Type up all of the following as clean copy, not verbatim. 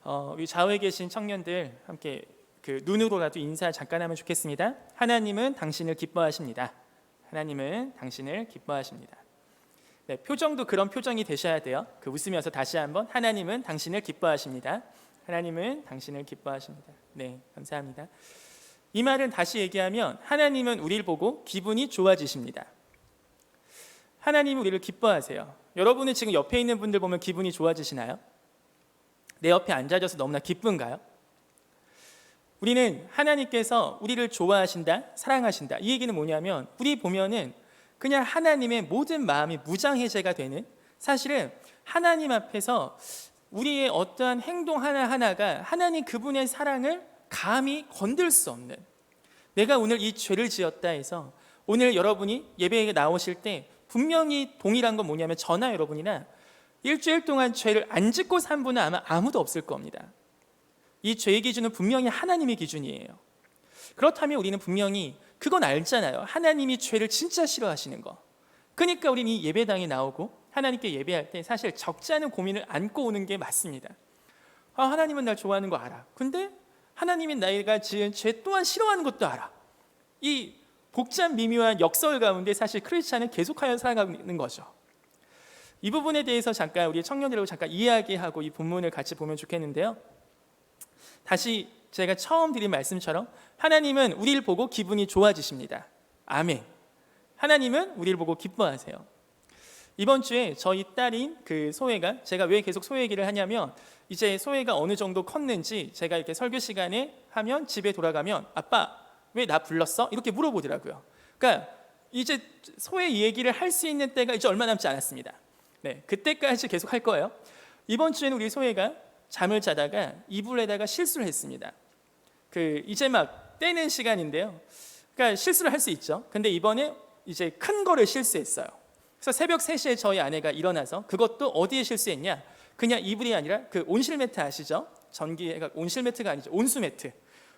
우리 좌우에 계신 청년들 함께 그 눈으로라도 인사 잠깐 하면 좋겠습니다. 하나님은 당신을 기뻐하십니다. 하나님은 당신을 기뻐하십니다. 네, 표정도 그런 표정이 되셔야 돼요. 그 웃으면서 다시 한번 하나님은 당신을 기뻐하십니다. 하나님은 당신을 기뻐하십니다. 네, 감사합니다. 이 말은 다시 얘기하면 하나님은 우리를 보고 기분이 좋아지십니다. 하나님은 우리를 기뻐하세요. 여러분은 지금 옆에 있는 분들 보면 기분이 좋아지시나요? 내 옆에 앉아져서 너무나 기쁜가요? 우리는 하나님께서 우리를 좋아하신다, 사랑하신다. 이 얘기는 뭐냐면 우리 보면은 그냥 하나님의 모든 마음이 무장해제가 되는, 사실은 하나님 앞에서 우리의 어떠한 행동 하나하나가 하나님 그분의 사랑을 감히 건들 수 없는, 내가 오늘 이 죄를 지었다 해서 오늘 여러분이 예배에 나오실 때 분명히 동일한 건 뭐냐면 저나 여러분이나 일주일 동안 죄를 안 짓고 산 분은 아마 아무도 없을 겁니다. 이 죄의 기준은 분명히 하나님의 기준이에요. 그렇다면 우리는 분명히 그건 알잖아요. 하나님이 죄를 진짜 싫어하시는 거. 그러니까 우리는 이 예배당에 나오고 하나님께 예배할 때 사실 적지 않은 고민을 안고 오는 게 맞습니다. 하나님은 날 좋아하는 거 알아. 근데 하나님이 내가 지은 죄 또한 싫어하는 것도 알아. 이 복잡 미묘한 역설 가운데 사실 크리스찬은 계속하여 살아가는 거죠. 이 부분에 대해서 잠깐 우리 청년들하고 잠깐 이야기하고 이 본문을 같이 보면 좋겠는데요. 다시 제가 처음 드린 말씀처럼 하나님은 우리를 보고 기분이 좋아지십니다. 아멘. 하나님은 우리를 보고 기뻐하세요. 이번 주에 저희 딸인 그 소혜가, 제가 왜 계속 소혜 얘기를 하냐면 이제 소혜가 어느 정도 컸는지 제가 이렇게 설교 시간에 하면 집에 돌아가면 아빠 왜 나 불렀어? 이렇게 물어보더라고요. 그러니까 이제 소혜 이 얘기를 할 수 있는 때가 이제 얼마 남지 않았습니다. 네, 그때까지 계속 할 거예요. 이번 주에는 우리 소혜가 잠을 자다가 이불에다가 실수를 했습니다. 이제 막 떼는 시간인데요. 그러니까 실수를 할 수 있죠. 근데 이번에 이제 큰 거를 실수했어요. 그래서 새벽 3시에 저희 아내가 일어나서, 그것도 어디에 실수했냐? 그냥 이불이 아니라 그 온실매트 아시죠? 전기가 온실매트가 아니죠. 온수매트.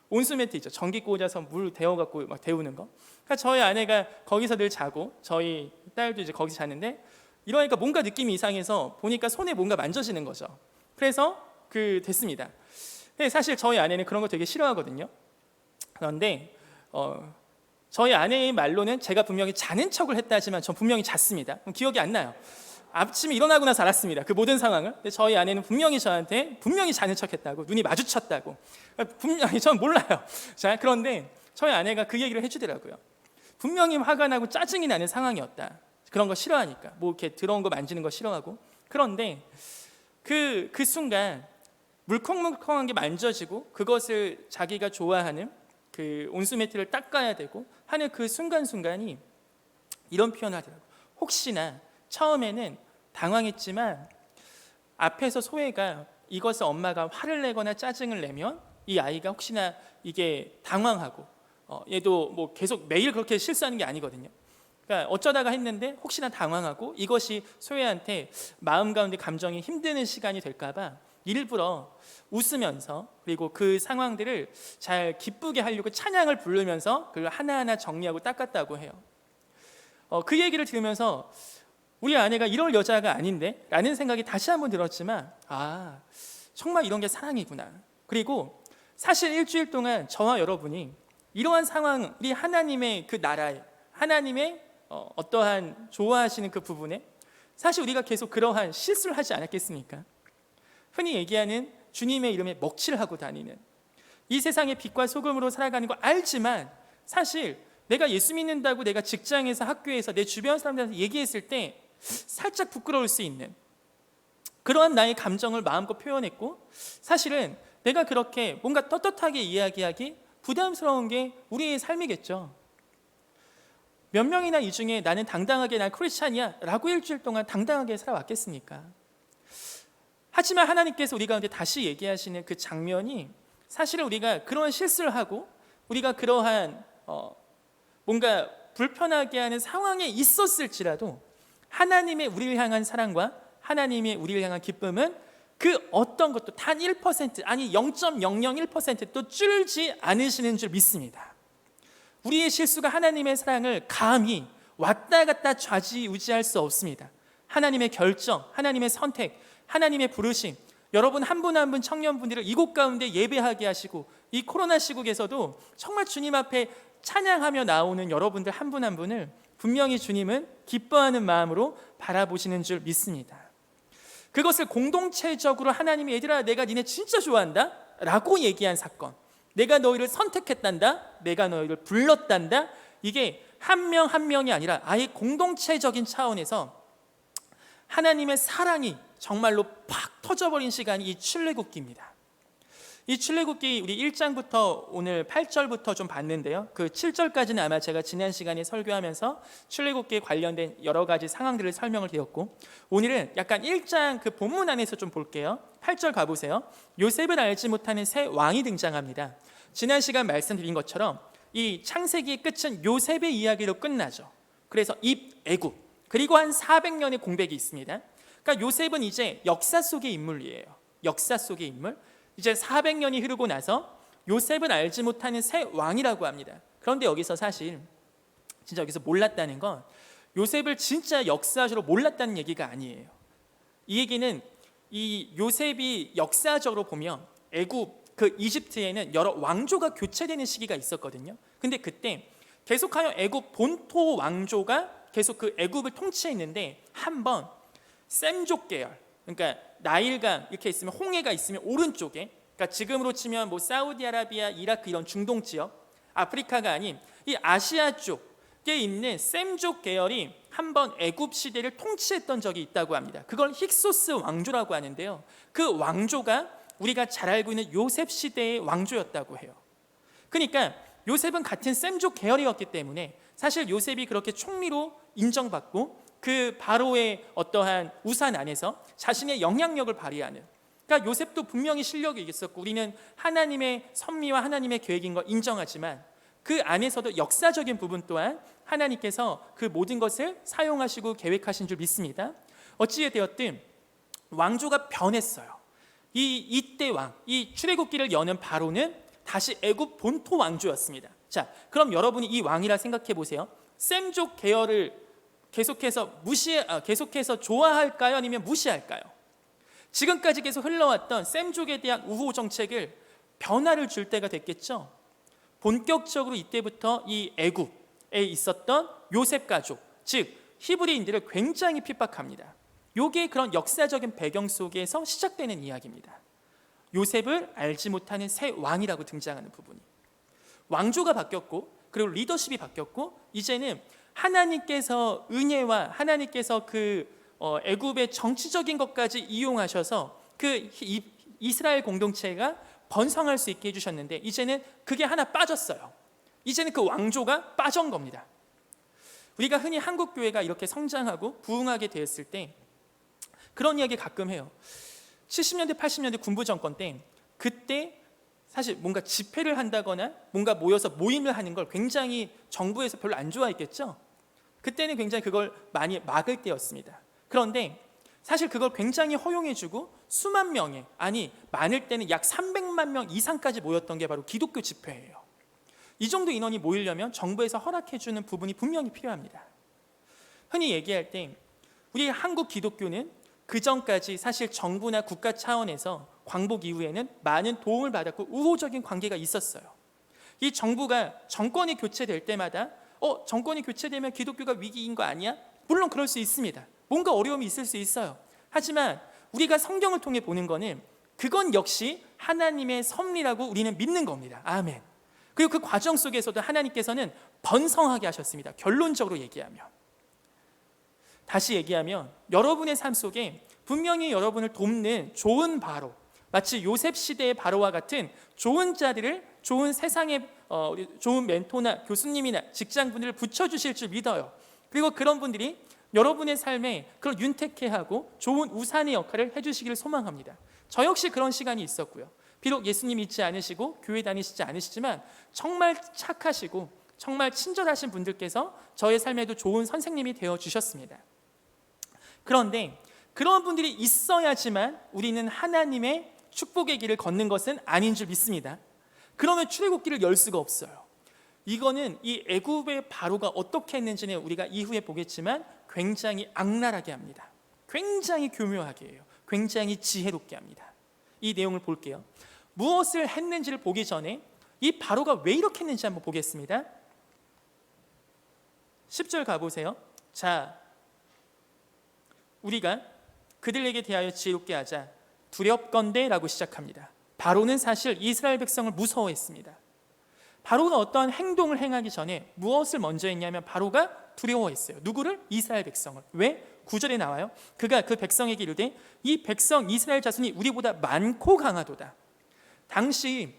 온수매트 있죠. 전기 꽂아서 물 데워갖고 막 데우는 거. 그러니까 저희 아내가 거기서 늘 자고 저희 딸도 이제 거기서 자는데 이러니까 뭔가 느낌이 이상해서 보니까 손에 뭔가 만져지는 거죠. 그래서 됐습니다. 근데 사실 저희 아내는 그런 거 되게 싫어하거든요. 그런데 저희 아내의 말로는 제가 분명히 자는 척을 했다 하지만 전 분명히 잤습니다. 기억이 안 나요. 아침에 일어나고 나서 알았습니다. 그 모든 상황을. 근데 저희 아내는 분명히 저한테 분명히 자는 척 했다고, 눈이 마주쳤다고. 분명히 전 몰라요. 자, 그런데 저희 아내가 그 얘기를 해주더라고요. 분명히 화가 나고 짜증이 나는 상황이었다. 그런 거 싫어하니까. 뭐 이렇게 더러운 거 만지는 거 싫어하고. 그런데 그 순간 물컹물컹한 게 만져지고 그것을 자기가 좋아하는 그 온수매트를 닦아야 되고 하는 그 순간순간이 이런 표현을 하더라고요. 혹시나 처음에는 당황했지만 앞에서 소혜가 이것을 엄마가 화를 내거나 짜증을 내면 이 아이가 혹시나 이게 당황하고 얘도 뭐 계속 매일 그렇게 실수하는 게 아니거든요. 그러니까 어쩌다가 했는데 혹시나 당황하고 이것이 소혜한테 마음 가운데 감정이 힘드는 시간이 될까 봐 일부러 웃으면서, 그리고 그 상황들을 잘 기쁘게 하려고 찬양을 부르면서 그걸 하나하나 정리하고 닦았다고 해요. 그 얘기를 들으면서 우리 아내가 이럴 여자가 아닌데? 라는 생각이 다시 한번 들었지만 정말 이런 게 사랑이구나. 그리고 사실 일주일 동안 저와 여러분이 이러한 상황이 하나님의 그 나라에, 하나님의 어떠한 좋아하시는 그 부분에 사실 우리가 계속 그러한 실수를 하지 않았겠습니까? 흔히 얘기하는 주님의 이름에 먹칠을 하고 다니는, 이 세상의 빛과 소금으로 살아가는 거 알지만 사실 내가 예수 믿는다고 내가 직장에서, 학교에서, 내 주변 사람들한테 얘기했을 때 살짝 부끄러울 수 있는 그러한 나의 감정을 마음껏 표현했고, 사실은 내가 그렇게 뭔가 떳떳하게 이야기하기 부담스러운 게 우리의 삶이겠죠. 몇 명이나 이 중에 나는 당당하게 난 크리스찬이야 라고 일주일 동안 당당하게 살아왔겠습니까? 하지만 하나님께서 우리 가운데 다시 얘기하시는 그 장면이, 사실은 우리가 그런 실수를 하고 우리가 그러한 뭔가 불편하게 하는 상황에 있었을지라도 하나님의 우리를 향한 사랑과 하나님의 우리를 향한 기쁨은 그 어떤 것도 단 1% 아니 0.001%도 줄지 않으시는 줄 믿습니다. 우리의 실수가 하나님의 사랑을 감히 왔다 갔다 좌지우지할 수 없습니다. 하나님의 결정, 하나님의 선택, 하나님의 부르심, 여러분 한 분 한 분 청년분들을 이곳 가운데 예배하게 하시고 이 코로나 시국에서도 정말 주님 앞에 찬양하며 나오는 여러분들 한 분 한 분을 분명히 주님은 기뻐하는 마음으로 바라보시는 줄 믿습니다. 그것을 공동체적으로 하나님이 얘들아 내가 니네 진짜 좋아한다 라고 얘기한 사건, 내가 너희를 선택했단다, 내가 너희를 불렀단다, 이게 한 명 한 명이 아니라 아예 공동체적인 차원에서 하나님의 사랑이 정말로 팍 터져버린 시간이 이 출애굽기입니다. 이 출애굽기 우리 1장부터 오늘 8절부터 좀 봤는데요, 그 7절까지는 아마 제가 지난 시간에 설교하면서 출애굽기에 관련된 여러 가지 상황들을 설명을 드렸고, 오늘은 약간 1장 그 본문 안에서 좀 볼게요. 8절 가보세요. 요셉을 알지 못하는 새 왕이 등장합니다. 지난 시간 말씀드린 것처럼 이 창세기의 끝은 요셉의 이야기로 끝나죠. 그래서 입애굽 그리고 한 400년의 공백이 있습니다. 그러니까 요셉은 이제 역사 속의 인물이에요. 역사 속의 인물. 이제 400년이 흐르고 나서 요셉을 알지 못하는 새 왕이라고 합니다. 그런데 여기서 사실 진짜 여기서 몰랐다는 건 요셉을 진짜 역사적으로 몰랐다는 얘기가 아니에요. 이 얘기는 이 요셉이 역사적으로 보면 애굽 그 이집트에는 여러 왕조가 교체되는 시기가 있었거든요. 근데 그때 계속하여 애굽 본토 왕조가 계속 그 애굽을 통치했는데 한번 셈족 계열, 그러니까 나일강 이렇게 있으면 홍해가 있으면 오른쪽에, 그러니까 지금으로 치면 뭐 사우디아라비아, 이라크 이런 중동 지역, 아프리카가 아닌 이 아시아 쪽에 있는 셈족 계열이 한번 애굽 시대를 통치했던 적이 있다고 합니다. 그걸 힉소스 왕조라고 하는데요, 그 왕조가 우리가 잘 알고 있는 요셉 시대의 왕조였다고 해요. 그러니까 요셉은 같은 셈족 계열이었기 때문에 사실 요셉이 그렇게 총리로 인정받고 그 바로의 어떠한 우산 안에서 자신의 영향력을 발휘하는, 그러니까 요셉도 분명히 실력이 있었고 우리는 하나님의 섭리와 하나님의 계획인 걸 인정하지만 그 안에서도 역사적인 부분 또한 하나님께서 그 모든 것을 사용하시고 계획하신 줄 믿습니다. 어찌 되었든 왕조가 변했어요. 이때 왕, 이 출애굽기를 여는 바로는 다시 애굽 본토 왕조였습니다. 자, 그럼 여러분이 이 왕이라 생각해 보세요. 셈족 계열을 계속해서 좋아할까요? 아니면 무시할까요? 지금까지 계속 흘러왔던 셈족에 대한 우호 정책을 변화를 줄 때가 됐겠죠. 본격적으로 이때부터 이 애굽에 있었던 요셉 가족, 즉 히브리인들을 굉장히 핍박합니다. 이게 그런 역사적인 배경 속에서 시작되는 이야기입니다. 요셉을 알지 못하는 새 왕이라고 등장하는 부분이, 왕조가 바뀌었고 그리고 리더십이 바뀌었고 이제는 하나님께서 은혜와 하나님께서 그 애굽의 정치적인 것까지 이용하셔서 그 이스라엘 공동체가 번성할 수 있게 해주셨는데 이제는 그게 하나 빠졌어요. 이제는 그 왕조가 빠진 겁니다. 우리가 흔히 한국 교회가 이렇게 성장하고 부흥하게 되었을 때 그런 이야기 가끔 해요. 70년대 80년대 군부 정권 때 그때 사실 뭔가 집회를 한다거나 뭔가 모여서 모임을 하는 걸 굉장히 정부에서 별로 안 좋아했겠죠. 그때는 굉장히 그걸 많이 막을 때였습니다. 그런데 사실 그걸 굉장히 허용해주고 수만 명의, 아니 많을 때는 약 300만 명 이상까지 모였던 게 바로 기독교 집회예요. 이 정도 인원이 모이려면 정부에서 허락해주는 부분이 분명히 필요합니다. 흔히 얘기할 때 우리 한국 기독교는 그 전까지 사실 정부나 국가 차원에서 광복 이후에는 많은 도움을 받았고 우호적인 관계가 있었어요. 이 정부가 정권이 교체될 때마다 정권이 교체되면 기독교가 위기인 거 아니야? 물론 그럴 수 있습니다. 뭔가 어려움이 있을 수 있어요. 하지만 우리가 성경을 통해 보는 거는 그건 역시 하나님의 섭리라고 우리는 믿는 겁니다. 아멘. 그리고 그 과정 속에서도 하나님께서는 번성하게 하셨습니다. 결론적으로 얘기하면, 다시 얘기하면 여러분의 삶 속에 분명히 여러분을 돕는 좋은 바로, 마치 요셉 시대의 바로와 같은 좋은 자들을, 좋은 세상의 좋은 멘토나 교수님이나 직장분들을 붙여주실 줄 믿어요. 그리고 그런 분들이 여러분의 삶에 그런 윤택해 하고 좋은 우산의 역할을 해주시기를 소망합니다. 저 역시 그런 시간이 있었고요. 비록 예수님 믿지 않으시고 교회 다니시지 않으시지만 정말 착하시고 정말 친절하신 분들께서 저의 삶에도 좋은 선생님이 되어주셨습니다. 그런데 그런 분들이 있어야지만 우리는 하나님의 축복의 길을 걷는 것은 아닌 줄 믿습니다. 그러면 출애굽기를 열 수가 없어요. 이거는 이 애굽의 바로가 어떻게 했는지는 우리가 이후에 보겠지만 굉장히 악랄하게 합니다. 굉장히 교묘하게 해요. 굉장히 지혜롭게 합니다. 이 내용을 볼게요. 무엇을 했는지를 보기 전에 이 바로가 왜 이렇게 했는지 한번 보겠습니다. 10절 가보세요. 자, 우리가 그들에게 대하여 지혜롭게 하자. 두렵건대 라고 시작합니다. 바로는 사실 이스라엘 백성을 무서워했습니다. 바로가 어떠한 행동을 행하기 전에 무엇을 먼저 했냐면 바로가 두려워했어요. 누구를? 이스라엘 백성을. 왜? 9절에 나와요. 그가 그 백성에게 이르되 이 백성 이스라엘 자손이 우리보다 많고 강하도다. 당시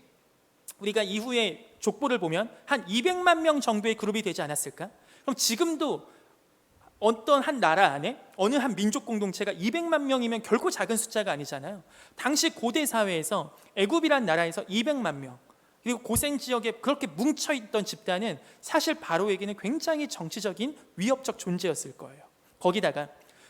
우리가 이후에 족보를 보면 한 200만 명 정도의 그룹이 되지 않았을까? 그럼 지금도 어떤 한 나라 안에 어느 한 민족 공동체가 200만 명이면 결코 작은 숫자가 아니잖아요. 당시 고대 사회에서 애굽이란 나라에서 200만 명, 그리고 고센 지역에 그렇게 뭉쳐있던 집단은 사실 바로에게는 굉장히 정치적인 위협적 존재였을 거예요. 거기다가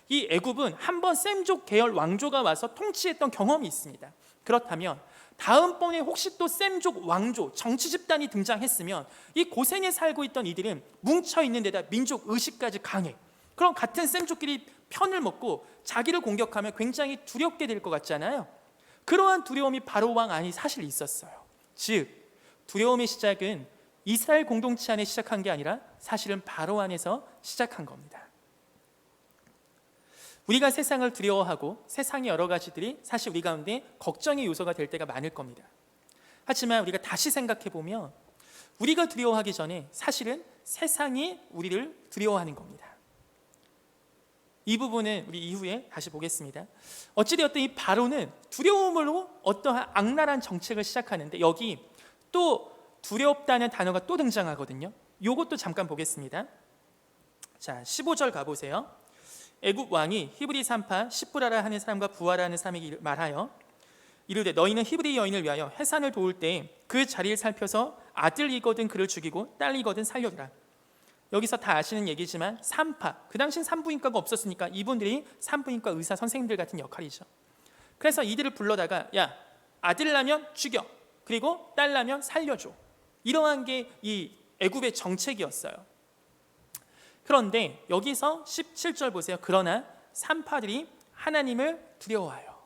이 애굽은 한번 셈족 계열 왕조가 와서 통치했던 경험이 있습니다. 그렇다면 다음번에 혹시 또 셈족 왕조 정치 집단이 등장했으면 이 고센에 살고 있던 이들은 뭉쳐있는 데다 민족 의식까지 강해. 그럼 같은 셈족끼리 편을 먹고 자기를 공격하면 굉장히 두렵게 될 것 같잖아요. 그러한 두려움이 바로 왕 안에 사실 있었어요. 즉 두려움의 시작은 이스라엘 공동체 안에 시작한 게 아니라 사실은 바로 안에서 시작한 겁니다. 우리가 세상을 두려워하고 세상의 여러 가지들이 사실 우리 가운데 걱정의 요소가 될 때가 많을 겁니다. 하지만 우리가 다시 생각해 보면 우리가 두려워하기 전에 사실은 세상이 우리를 두려워하는 겁니다. 이 부분은 우리 이후에 다시 보겠습니다. 어찌되었든 이 바로는 두려움으로 어떠한 악랄한 정책을 시작하는데 여기 또 두렵다는 단어가 또 등장하거든요. 이것도 잠깐 보겠습니다. 자, 15절 가보세요. 애굽 왕이 히브리 산파 시브라라 하는 사람과 부하라 하는 사람에게 말하여 이르되 너희는 히브리 여인을 위하여 해산을 도울 때 그 자리를 살펴서 아들이거든 그를 죽이고 딸이거든 살려두라. 여기서 다 아시는 얘기지만 산파, 그 당시엔 산부인과가 없었으니까 이분들이 산부인과 의사 선생님들 같은 역할이죠. 그래서 이들을 불러다가 야, 아들 나면 죽여, 그리고 딸 나면 살려줘. 이러한 게 이 애굽의 정책이었어요. 그런데 여기서 17절 보세요. 그러나 산파들이 하나님을 두려워하여.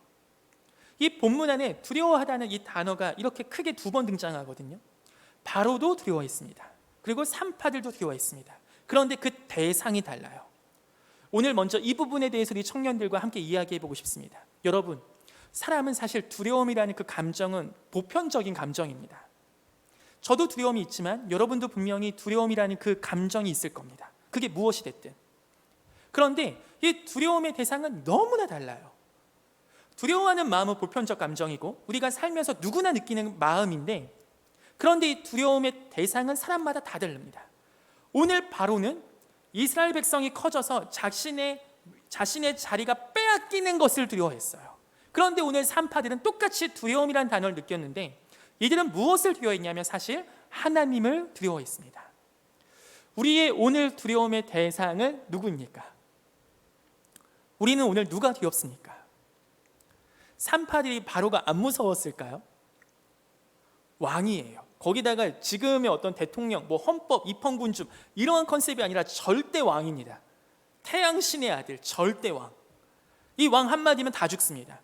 이 본문 안에 두려워하다는 이 단어가 이렇게 크게 두 번 등장하거든요. 바로도 두려워했습니다. 그리고 산파들도 두려워했습니다. 그런데 그 대상이 달라요. 오늘 먼저 이 부분에 대해서 우리 청년들과 함께 이야기해 보고 싶습니다. 여러분, 사람은 사실 두려움이라는 그 감정은 보편적인 감정입니다. 저도 두려움이 있지만 여러분도 분명히 두려움이라는 그 감정이 있을 겁니다. 그게 무엇이 됐든. 그런데 이 두려움의 대상은 너무나 달라요. 두려워하는 마음은 보편적 감정이고 우리가 살면서 누구나 느끼는 마음인데, 그런데 이 두려움의 대상은 사람마다 다 다릅니다. 오늘 바로는 이스라엘 백성이 커져서 자신의 자리가 빼앗기는 것을 두려워했어요. 그런데 오늘 산파들은 똑같이 두려움이라는 단어를 느꼈는데 이들은 무엇을 두려워했냐면 사실 하나님을 두려워했습니다. 우리의 오늘 두려움의 대상은 누구입니까? 우리는 오늘 누가 두렵습니까? 산파들이 바로가 안 무서웠을까요? 왕이에요. 거기다가 지금의 어떤 대통령, 헌법, 입헌군주 이러한 컨셉이 아니라 절대 왕입니다. 태양신의 아들, 절대 왕. 이 왕 한마디면 다 죽습니다.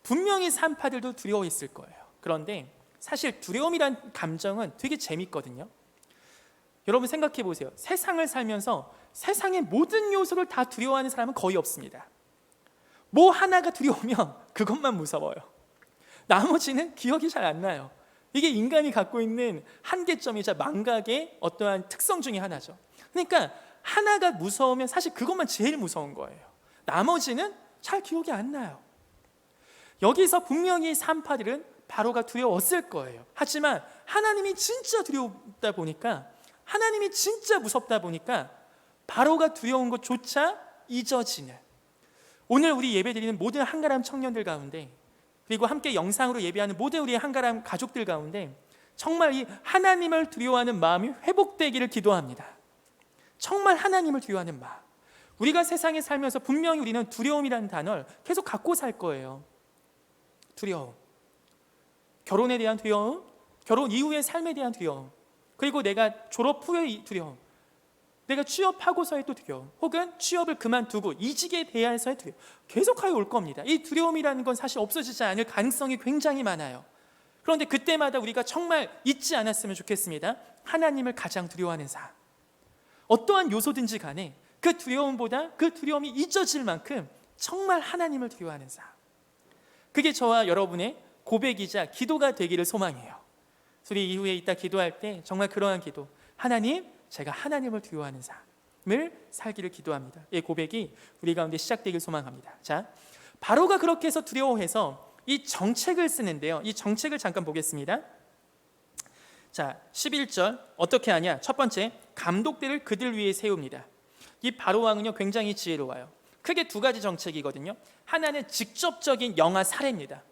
분명히 산파들도 두려워했을 거예요. 그런데 사실 두려움이란 감정은 되게 재밌거든요. 여러분 생각해 보세요. 세상을 살면서 세상의 모든 요소를 다 두려워하는 사람은 거의 없습니다. 뭐 하나가 두려우면 그것만 무서워요. 나머지는 기억이 잘 안 나요. 이게 인간이 갖고 있는 한계점이자 망각의 어떠한 특성 중에 하나죠. 그러니까 하나가 무서우면 사실 그것만 제일 무서운 거예요. 나머지는 잘 기억이 안 나요. 여기서 분명히 산파들은 바로가 두려웠을 거예요. 하지만 하나님이 진짜 두렵다 보니까, 하나님이 진짜 무섭다 보니까 바로가 두려운 것조차 잊어지는, 오늘 우리 예배드리는 모든 한가람 청년들 가운데, 그리고 함께 영상으로 예배하는 모든 우리 한가람 가족들 가운데 정말 이 하나님을 두려워하는 마음이 회복되기를 기도합니다. 정말 하나님을 두려워하는 마음. 우리가 세상에 살면서 분명히 우리는 두려움이라는 단어를 계속 갖고 살 거예요. 두려움, 결혼에 대한 두려움, 결혼 이후의 삶에 대한 두려움, 그리고 내가 졸업 후의 두려움, 내가 취업하고서의 또 두려움, 혹은 취업을 그만두고 이직에 대해서의 두려움, 계속하여 올 겁니다. 이 두려움이라는 건 사실 없어지지 않을 가능성이 굉장히 많아요. 그런데 그때마다 우리가 정말 잊지 않았으면 좋겠습니다. 하나님을 가장 두려워하는 삶. 어떠한 요소든지 간에 그 두려움보다 그 두려움이 잊어질 만큼 정말 하나님을 두려워하는 삶. 그게 저와 여러분의 고백이자 기도가 되기를 소망해요. 우리 이후에 이따 기도할 때 정말 그러한 기도, 하나님, 제가 하나님을 두려워하는 삶을 살기를 기도합니다. 이 고백이 우리 가운데 시작되길 소망합니다. 자, 바로가 그렇게 해서 두려워해서 이 정책을 쓰는데요. 이 정책을 잠깐 보겠습니다. 자, 11절 어떻게 하냐? 첫 번째, 감독대를 그들 위에 세웁니다. 이 바로 왕은요 굉장히 지혜로워요. 크게 두 가지 정책이거든요. 하나는 직접적인 영아 살해입니다.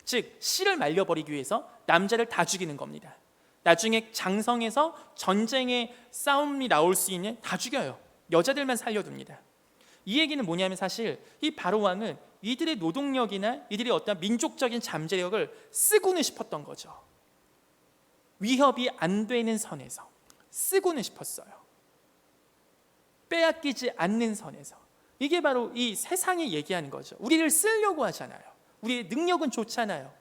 즉 씨를 말려버리기 위해서 남자를 다 죽이는 겁니다. 나중에 장성에서 전쟁의 싸움이 나올 수 있는 다 죽여요. 여자들만 살려둡니다. 이 얘기는 뭐냐면 사실 이 바로 왕은 이들의 노동력이나 이들의 어떤 민족적인 잠재력을 쓰고는 싶었던 거죠. 위협이 안 되는 선에서 쓰고는 싶었어요. 빼앗기지 않는 선에서. 이게 바로 이 세상이 얘기하는 거죠. 우리를 쓰려고 하잖아요. 우리의 능력은 좋잖아요.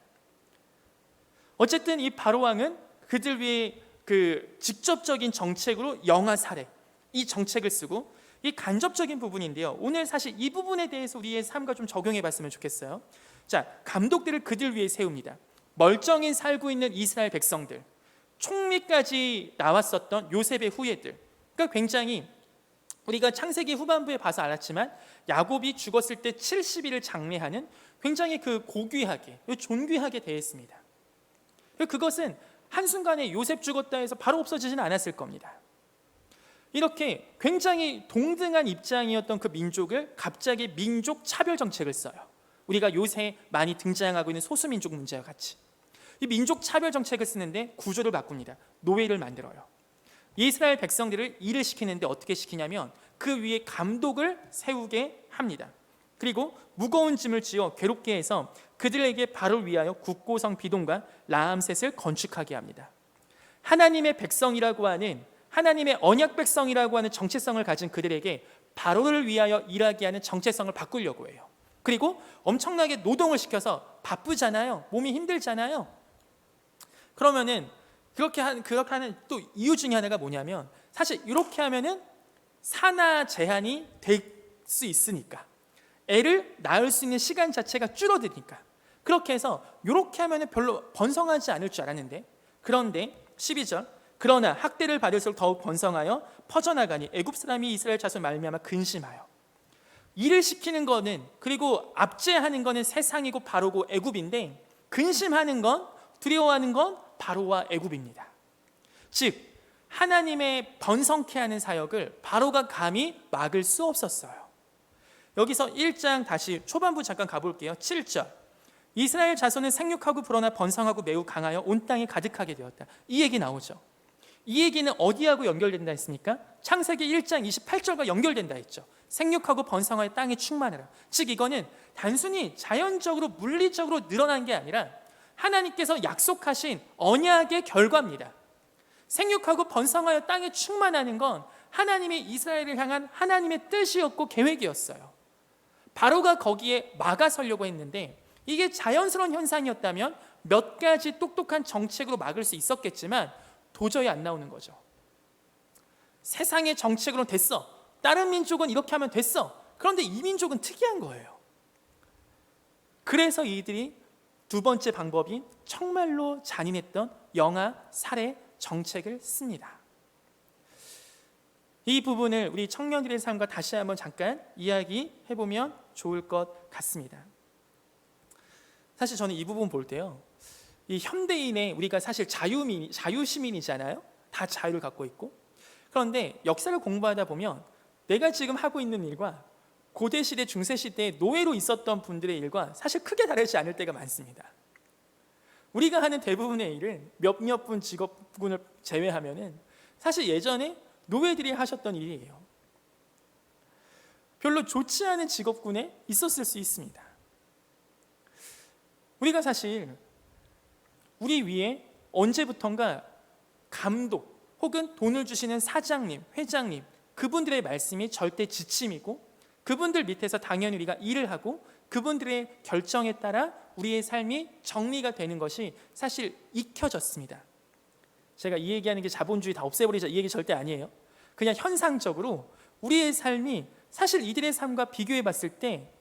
어쨌든 이 바로 왕은 그들 위해 그 직접적인 정책으로 영아 살해, 이 정책을 쓰고, 이 간접적인 부분인데요. 오늘 사실 이 부분에 대해서 우리의 삶과 좀 적용해 봤으면 좋겠어요. 자, 감독들을 그들 위해 세웁니다. 멀쩡히 살고 있는 이스라엘 백성들, 총리까지 나왔었던 요셉의 후예들. 그러니까 굉장히 우리가 창세기 후반부에 봐서 알았지만 야곱이 죽었을 때 70일을 장례하는 굉장히 그 고귀하게, 존귀하게 대했습니다. 그것은 한순간에 요셉 죽었다 해서 바로 없어지지는 않았을 겁니다. 이렇게 굉장히 동등한 입장이었던 그 민족을 갑자기 민족 차별 정책을 써요. 우리가 요새 많이 등장하고 있는 소수민족 문제와 같이 이 민족 차별 정책을 쓰는데 구조를 바꿉니다. 노예를 만들어요. 이스라엘 백성들을 일을 시키는데 어떻게 시키냐면 그 위에 감독을 세우게 합니다. 그리고 무거운 짐을 지어 괴롭게 해서 그들에게 바로를 위하여 국고성 비동과 라암셋을 건축하게 합니다. 하나님의 백성이라고 하는, 하나님의 언약 백성이라고 하는 정체성을 가진 그들에게 바로를 위하여 일하게 하는 정체성을 바꾸려고 해요. 그리고 엄청나게 노동을 시켜서 바쁘잖아요. 몸이 힘들잖아요. 그러면은 그렇게 하는 또 이유 중에 하나가 뭐냐면 사실 이렇게 하면은 산하 제한이 될 수 있으니까, 애를 낳을 수 있는 시간 자체가 줄어드니까. 그렇게 해서 이렇게 하면은 별로 번성하지 않을 줄 알았는데, 그런데 12절, 그러나 학대를 받을수록 더욱 번성하여 퍼져나가니 애굽 사람이 이스라엘 자손 말미암아 근심하여. 일을 시키는 거는, 그리고 압제하는 거는 세상이고 바로고 애굽인데, 근심하는 건, 두려워하는 건 바로와 애굽입니다. 즉 하나님의 번성케 하는 사역을 바로가 감히 막을 수 없었어요. 여기서 1장 다시 초반부 잠깐 가볼게요. 7절, 이스라엘 자손은 생육하고 불어나 번성하고 매우 강하여 온 땅에 가득하게 되었다. 이 얘기 나오죠. 이 얘기는 어디하고 연결된다 했습니까? 창세기 1장 28절과 연결된다 했죠. 생육하고 번성하여 땅에 충만하라. 즉 이거는 단순히 자연적으로 물리적으로 늘어난 게 아니라 하나님께서 약속하신 언약의 결과입니다. 생육하고 번성하여 땅에 충만하는 건 하나님의 이스라엘을 향한 하나님의 뜻이었고 계획이었어요. 바로가 거기에 막아서려고 했는데 이게 자연스러운 현상이었다면 몇 가지 똑똑한 정책으로 막을 수 있었겠지만 도저히 안 나오는 거죠. 세상의 정책으로는 됐어. 다른 민족은 이렇게 하면 됐어. 그런데 이 민족은 특이한 거예요. 그래서 이들이 두 번째 방법인 정말로 잔인했던 영아 살해 정책을 씁니다. 이 부분을 우리 청년들의 삶과 다시 한번 잠깐 이야기해보면 좋을 것 같습니다. 사실 저는 이 부분 볼 때요, 이 현대인의 우리가 사실 자유시민이잖아요. 다 자유를 갖고 있고. 그런데 역사를 공부하다 보면 내가 지금 하고 있는 일과 고대시대 중세시대에 노예로 있었던 분들의 일과 사실 크게 다르지 않을 때가 많습니다. 우리가 하는 대부분의 일은 몇몇 분 직업군을 제외하면은 사실 예전에 노예들이 하셨던 일이에요. 별로 좋지 않은 직업군에 있었을 수 있습니다. 우리가 사실 우리 위에 언제부턴가 감독 혹은 돈을 주시는 사장님, 회장님, 그분들의 말씀이 절대 지침이고 그분들 밑에서 당연히 우리가 일을 하고 그분들의 결정에 따라 우리의 삶이 정리가 되는 것이 사실 익혀졌습니다. 제가 이 얘기하는 게 자본주의 다 없애버리자 이 얘기 절대 아니에요. 그냥 현상적으로 우리의 삶이 사실 이들의 삶과 비교해 봤을 때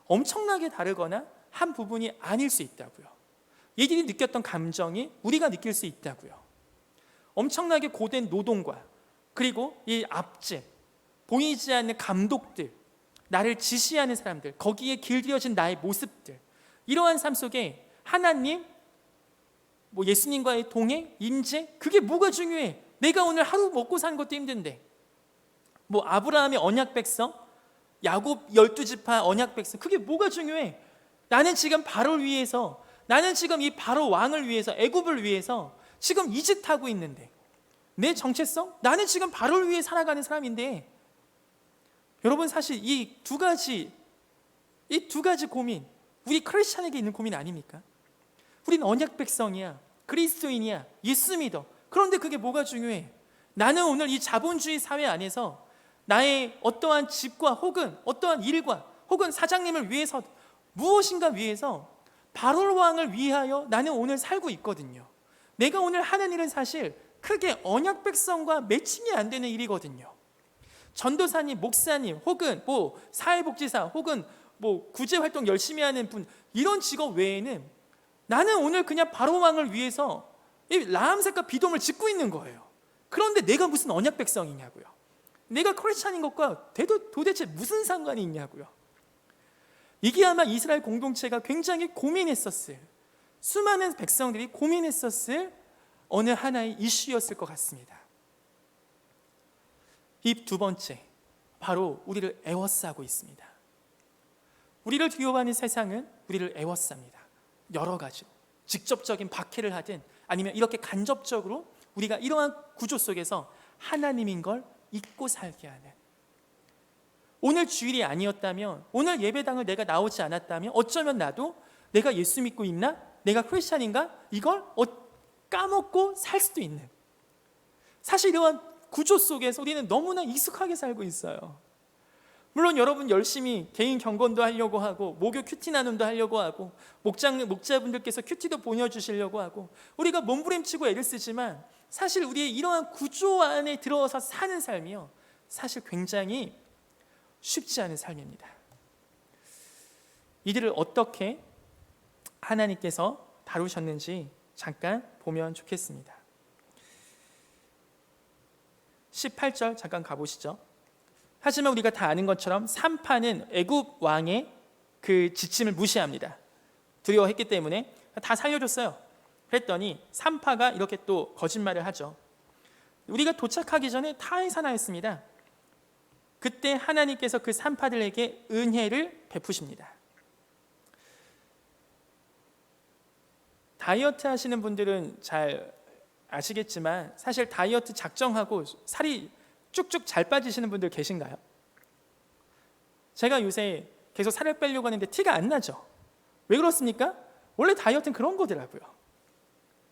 엄청나게 다르거나 한 부분이 아닐 수 있다고요. 이들이 느꼈던 감정이 우리가 느낄 수 있다고요. 엄청나게 고된 노동과 그리고 이 압제, 보이지 않는 감독들, 나를 지시하는 사람들, 거기에 길들여진 나의 모습들, 이러한 삶 속에 하나님, 예수님과의 동행, 임재, 그게 뭐가 중요해? 내가 오늘 하루 먹고 사는 것도 힘든데 아브라함의 언약 백성, 야곱 12지파 언약 백성, 그게 뭐가 중요해? 나는 지금 바로를 위해서, 나는 지금 이 바로 왕을 위해서, 애굽을 위해서 지금 이 짓 하고 있는데 내 정체성? 나는 지금 바로를 위해 살아가는 사람인데 여러분 사실 이 두 가지 고민, 우리 크리스찬에게 있는 고민 아닙니까? 우린 언약 백성이야, 그리스도인이야, 예수 믿어. 그런데 그게 뭐가 중요해? 나는 오늘 이 자본주의 사회 안에서 나의 어떠한 집과 혹은 어떠한 일과 혹은 사장님을 위해서 무엇인가 위해서 바로 왕을 위하여 나는 오늘 살고 있거든요. 내가 오늘 하는 일은 사실 크게 언약 백성과 매칭이 안 되는 일이거든요. 전도사님, 목사님, 혹은 사회복지사, 혹은 구제활동 열심히 하는 분, 이런 직업 외에는 나는 오늘 그냥 바로 왕을 위해서 이 라암색과 비돔을 짓고 있는 거예요. 그런데 내가 무슨 언약 백성이냐고요. 내가 크리스찬인 것과 도대체 무슨 상관이 있냐고요. 이게 아마 이스라엘 공동체가 굉장히 고민했었을, 수많은 백성들이 고민했었을 어느 하나의 이슈였을 것 같습니다. 이 두 번째, 바로 우리를 애워싸고 있습니다. 우리를 두려워하는 세상은 우리를 애워쌉니다. 여러 가지로 직접적인 박해를 하든 아니면 이렇게 간접적으로 우리가 이러한 구조 속에서 하나님인 걸 잊고 살게 하는, 오늘 주일이 아니었다면, 오늘 예배당을 내가 나오지 않았다면 어쩌면 나도 내가 예수 믿고 있나? 내가 크리스찬인가? 이걸 까먹고 살 수도 있는, 사실 이러한 구조 속에서 우리는 너무나 익숙하게 살고 있어요. 물론 여러분 열심히 개인 경건도 하려고 하고 목요 큐티 나눔도 하려고 하고 목자분들께서 큐티도 보내주시려고 하고 우리가 몸부림치고 애를 쓰지만 사실 우리의 이러한 구조 안에 들어서 사는 삶이요, 사실 굉장히 쉽지 않은 삶입니다. 이들을 어떻게 하나님께서 다루셨는지 잠깐 보면 좋겠습니다. 18절 잠깐 가보시죠. 하지만 우리가 다 아는 것처럼 산파는 애굽 왕의 그 지침을 무시합니다. 두려워했기 때문에 다 살려줬어요. 그랬더니 산파가 이렇게 또 거짓말을 하죠. 우리가 도착하기 전에 타해사나였습니다. 그때 하나님께서 그 산파들에게 은혜를 베푸십니다. 다이어트 하시는 분들은 잘 아시겠지만 사실 다이어트 작정하고 살이 쭉쭉 잘 빠지시는 분들 계신가요? 제가 요새 계속 살을 빼려고 하는데 티가 안 나죠? 왜 그렇습니까? 원래 다이어트는 그런 거더라고요.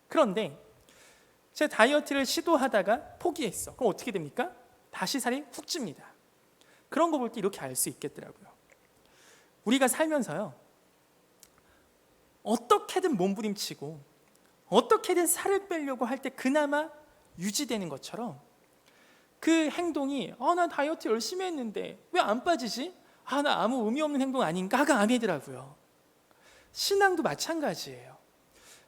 그런데 제가 다이어트를 시도하다가 포기했어. 그럼 어떻게 됩니까? 다시 살이 훅 찝니다. 그런 거 볼 때 이렇게 알 수 있겠더라고요. 우리가 살면서요, 어떻게든 몸부림치고 어떻게든 살을 빼려고 할 때 그나마 유지되는 것처럼 그 행동이 나 다이어트 열심히 했는데 왜 안 빠지지? 나 아무 의미 없는 행동 아닌가가 아니더라고요. 신앙도 마찬가지예요.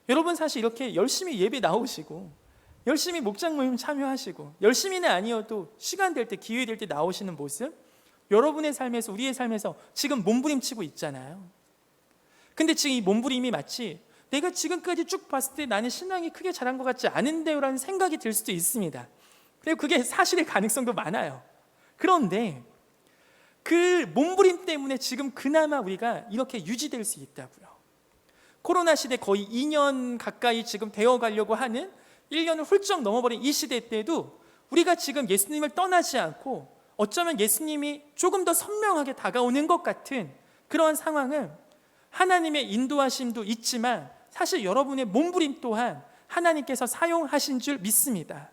여러분 사실 이렇게 열심히 예배 나오시고 열심히 목장 모임 참여하시고 열심히는 아니어도 시간 될 때, 기회 될 때 나오시는 모습, 여러분의 삶에서, 우리의 삶에서 지금 몸부림치고 있잖아요. 근데 지금 이 몸부림이 마치 내가 지금까지 쭉 봤을 때 나는 신앙이 크게 자란 것 같지 않은데요 라는 생각이 들 수도 있습니다. 그리고 그게 사실의 가능성도 많아요. 그런데 그 몸부림 때문에 지금 그나마 우리가 이렇게 유지될 수 있다고요. 코로나 시대 거의 2년 가까이 지금 되어가려고 하는 1년을 훌쩍 넘어버린 이 시대 때도 우리가 지금 예수님을 떠나지 않고 어쩌면 예수님이 조금 더 선명하게 다가오는 것 같은 그러한 상황은 하나님의 인도하심도 있지만 사실 여러분의 몸부림 또한 하나님께서 사용하신 줄 믿습니다.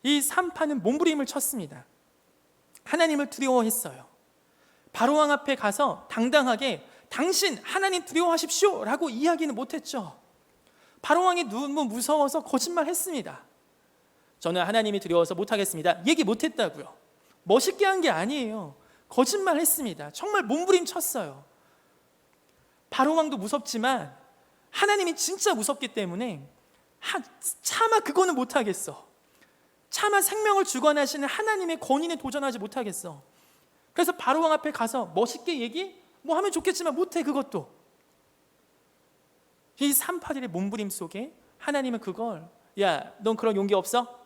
이 산파는 몸부림을 쳤습니다. 하나님을 두려워했어요. 바로왕 앞에 가서 당당하게 당신 하나님 두려워하십시오 라고 이야기는 못했죠. 바로왕이 너무 무서워서 거짓말했습니다. 저는 하나님이 두려워서 못하겠습니다 얘기 못했다고요. 멋있게 한 게 아니에요. 거짓말했습니다. 정말 몸부림쳤어요. 바로왕도 무섭지만 하나님이 진짜 무섭기 때문에 차마 그거는 못하겠어. 차마 생명을 주관하시는 하나님의 권위에 도전하지 못하겠어. 그래서 바로왕 앞에 가서 멋있게 얘기 뭐 하면 좋겠지만 못해. 그것도 이 산파들의 몸부림 속에 하나님은 그걸 야, 넌 그런 용기 없어?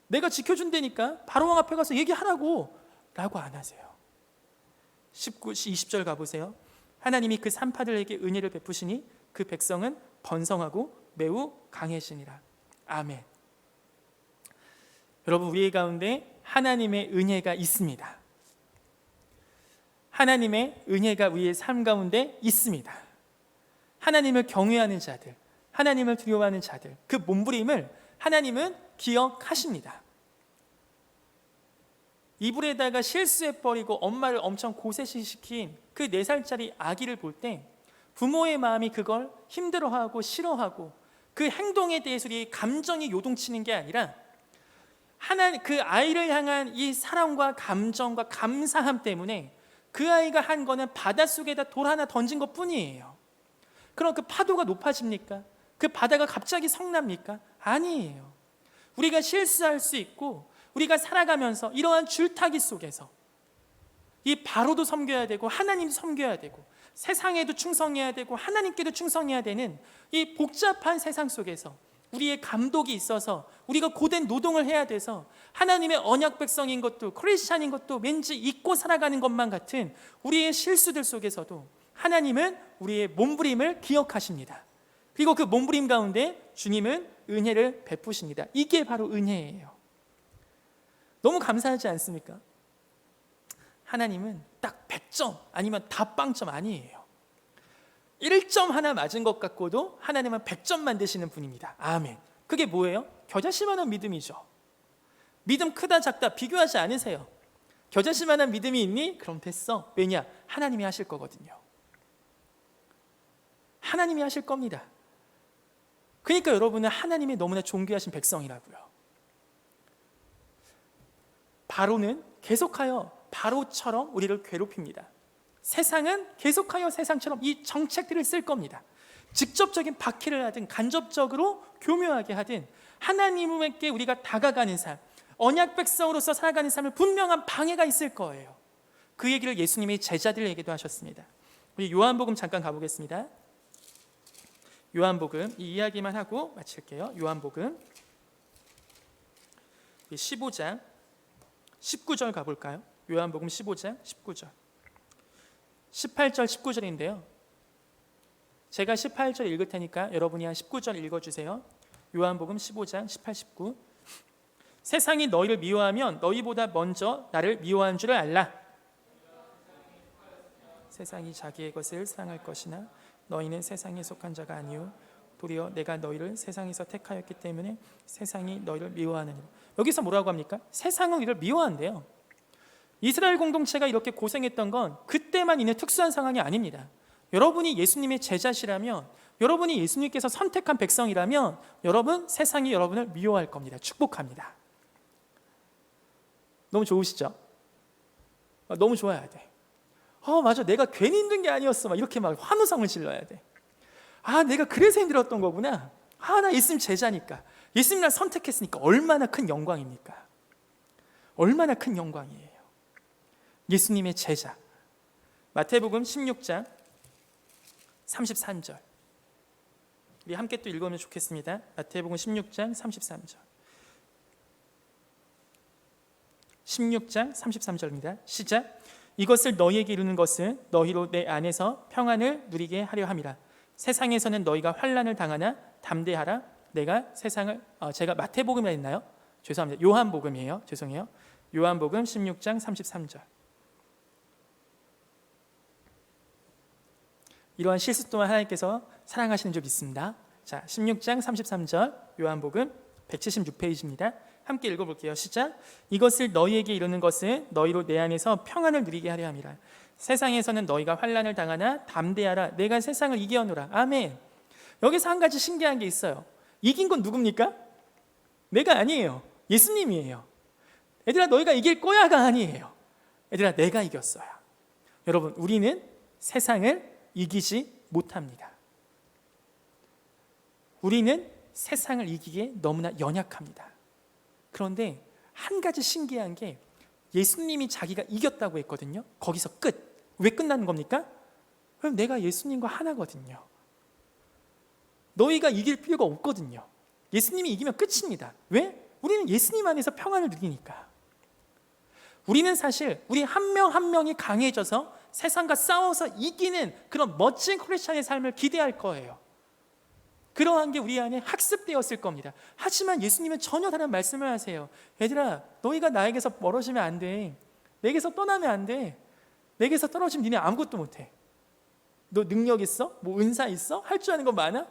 내가 지켜준다니까 바로왕 앞에 가서 얘기하라고 라고 안 하세요. 20절 가보세요. 하나님이 그 산파들에게 은혜를 베푸시니 그 백성은 번성하고 매우 강해지니라. 아멘. 여러분, 우리 가운데 하나님의 은혜가 있습니다. 하나님의 은혜가 우리의 삶 가운데 있습니다. 하나님을 경외하는 자들, 하나님을 두려워하는 자들, 그 몸부림을 하나님은 기억하십니다. 이불에다가 실수해버리고 엄마를 엄청 고생시킨 그 4살짜리 아기를 볼 때 부모의 마음이 그걸 힘들어하고 싫어하고 그 행동에 대해서 우리 감정이 요동치는 게 아니라 하나님, 그 아이를 향한 이 사랑과 감정과 감사함 때문에 그 아이가 한 거는 바닷속에다 돌 하나 던진 것 뿐이에요. 그럼 그 파도가 높아집니까? 그 바다가 갑자기 성납니까? 아니에요. 우리가 실수할 수 있고 우리가 살아가면서 이러한 줄타기 속에서 이 바로도 섬겨야 되고 하나님도 섬겨야 되고 세상에도 충성해야 되고 하나님께도 충성해야 되는 이 복잡한 세상 속에서 우리의 감독이 있어서 우리가 고된 노동을 해야 돼서 하나님의 언약 백성인 것도 크리스찬인 것도 왠지 잊고 살아가는 것만 같은 우리의 실수들 속에서도 하나님은 우리의 몸부림을 기억하십니다. 그리고 그 몸부림 가운데 주님은 은혜를 베푸십니다. 이게 바로 은혜예요. 너무 감사하지 않습니까? 하나님은 딱 100점 아니면 다 빵점 아니에요. 1점 하나 맞은 것 같고도 하나님은 100점 만드시는 분입니다. 아멘. 그게 뭐예요? 겨자씨만한 믿음이죠. 믿음 크다 작다 비교하지 않으세요. 겨자씨만한 믿음이 있니? 그럼 됐어. 왜냐? 하나님이 하실 거거든요. 하나님이 하실 겁니다. 그러니까 여러분은 하나님이 너무나 존귀하신 백성이라고요. 바로는 계속하여 바로처럼 우리를 괴롭힙니다. 세상은 계속하여 세상처럼 이 정책들을 쓸 겁니다. 직접적인 박해를 하든 간접적으로 교묘하게 하든 하나님께 우리가 다가가는 삶, 언약 백성으로서 살아가는 삶을 분명한 방해가 있을 거예요. 그 얘기를 예수님이 제자들에게도 하셨습니다. 우리 요한복음 잠깐 가보겠습니다. 요한복음 이 이야기만 하고 마칠게요. 요한복음 15장 19절 가볼까요? 요한복음 15장 19절 18절 19절인데요 제가 18절 읽을 테니까 여러분이 한 19절 읽어주세요. 요한복음 15장 18, 19 세상이 너희를 미워하면 너희보다 먼저 나를 미워한 줄을 알라. 세상이 자기의 것을 사랑할 것이나 너희는 세상에 속한 자가 아니요 도리어 내가 너희를 세상에서 택하였기 때문에 세상이 너희를 미워하느니라. 여기서 뭐라고 합니까? 세상은 우리를 미워한대요. 이스라엘 공동체가 이렇게 고생했던 건 그때만 있는 특수한 상황이 아닙니다. 여러분이 예수님의 제자시라면, 여러분이 예수님께서 선택한 백성이라면 여러분, 세상이 여러분을 미워할 겁니다. 축복합니다. 너무 좋으시죠? 너무 좋아야 돼. 맞아, 내가 괜히 힘든 게 아니었어. 막 이렇게 막 환호성을 질러야 돼. 내가 그래서 힘들었던 거구나. 나 예수님 제자니까, 예수님 날 선택했으니까 얼마나 큰 영광입니까? 얼마나 큰 영광이에요. 예수님의 제자. 마태복음 16장 33절 우리 함께 또 읽으면 좋겠습니다. 마태복음 16장 33절 16장 33절입니다. 시작. 이것을 너희에게 이루는 것은 너희로 내 안에서 평안을 누리게 하려 함이라. 세상에서는 너희가 환난을 당하나 담대하라. 내가 세상을 제가 마태복음이라 했나요? 죄송합니다. 요한복음이에요. 죄송해요. 요한복음 16장 33절 이러한 실수 또한 하나님께서 사랑하시는 줄 믿습니다. 자, 16장 33절 요한복음 176페이지입니다. 함께 읽어볼게요. 시작. 이것을 너희에게 이르는 것은 너희로 내 안에서 평안을 누리게 하려 함이라. 세상에서는 너희가 환난을 당하나 담대하라. 내가 세상을 이겨노라. 아멘. 여기서 한 가지 신기한 게 있어요. 이긴 건 누굽니까? 내가 아니에요. 예수님이에요. 얘들아, 너희가 이길 거야가 아니에요. 얘들아, 내가 이겼어요. 여러분, 우리는 세상을 이기지 못합니다. 우리는 세상을 이기기에 너무나 연약합니다. 그런데 한 가지 신기한 게 예수님이 자기가 이겼다고 했거든요. 거기서 끝. 왜 끝나는 겁니까? 그럼 내가 예수님과 하나거든요. 너희가 이길 필요가 없거든요. 예수님이 이기면 끝입니다. 왜? 우리는 예수님 안에서 평안을 누리니까. 우리는 사실 우리 한 명 한 명이 강해져서 세상과 싸워서 이기는 그런 멋진 크리스찬의 삶을 기대할 거예요. 그러한 게 우리 안에 학습되었을 겁니다. 하지만 예수님은 전혀 다른 말씀을 하세요. 얘들아, 너희가 나에게서 멀어지면 안 돼. 내게서 떠나면 안 돼. 내게서 떨어지면 니네 아무것도 못해. 너 능력 있어? 뭐 은사 있어? 할 줄 아는 거 많아?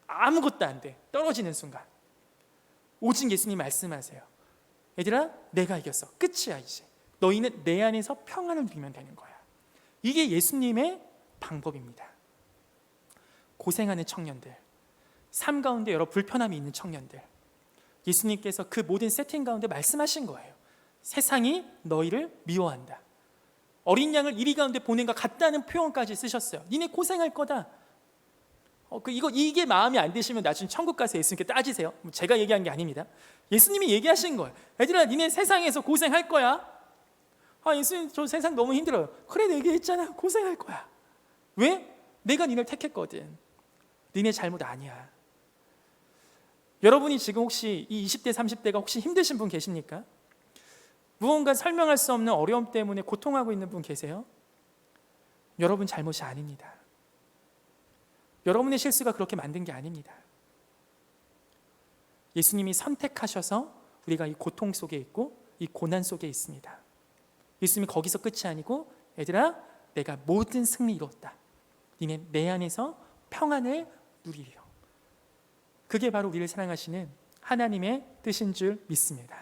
아무것도 안 돼. 떨어지는 순간 오직 예수님 말씀하세요. 얘들아, 내가 이겼어. 끝이야. 이제 너희는 내 안에서 평안을 누리면 되는 거야. 이게 예수님의 방법입니다. 고생하는 청년들, 삶 가운데 여러 불편함이 있는 청년들, 예수님께서 그 모든 세팅 가운데 말씀하신 거예요. 세상이 너희를 미워한다. 어린 양을 이리 가운데 보낸 것 같다는 표현까지 쓰셨어요. 니네 고생할 거다. 이게 마음이 안 드시면 나중에 천국 가서 예수님께 따지세요. 제가 얘기한 게 아닙니다. 예수님이 얘기하신 거예요. 얘들아, 니네 세상에서 고생할 거야. 예수님, 저 세상 너무 힘들어요. 그래, 내가 얘기했잖아. 고생할 거야. 왜? 내가 니네를 택했거든. 니네 잘못 아니야. 여러분이 지금 혹시 이 20대, 30대가 혹시 힘드신 분 계십니까? 무언가 설명할 수 없는 어려움 때문에 고통하고 있는 분 계세요? 여러분 잘못이 아닙니다. 여러분의 실수가 그렇게 만든 게 아닙니다. 예수님이 선택하셔서 우리가 이 고통 속에 있고 이 고난 속에 있습니다. 예수님이 거기서 끝이 아니고 얘들아, 내가 모든 승리 이뤘다. 니네 내 안에서 평안을 누리리라. 그게 바로 우리를 사랑하시는 하나님의 뜻인 줄 믿습니다.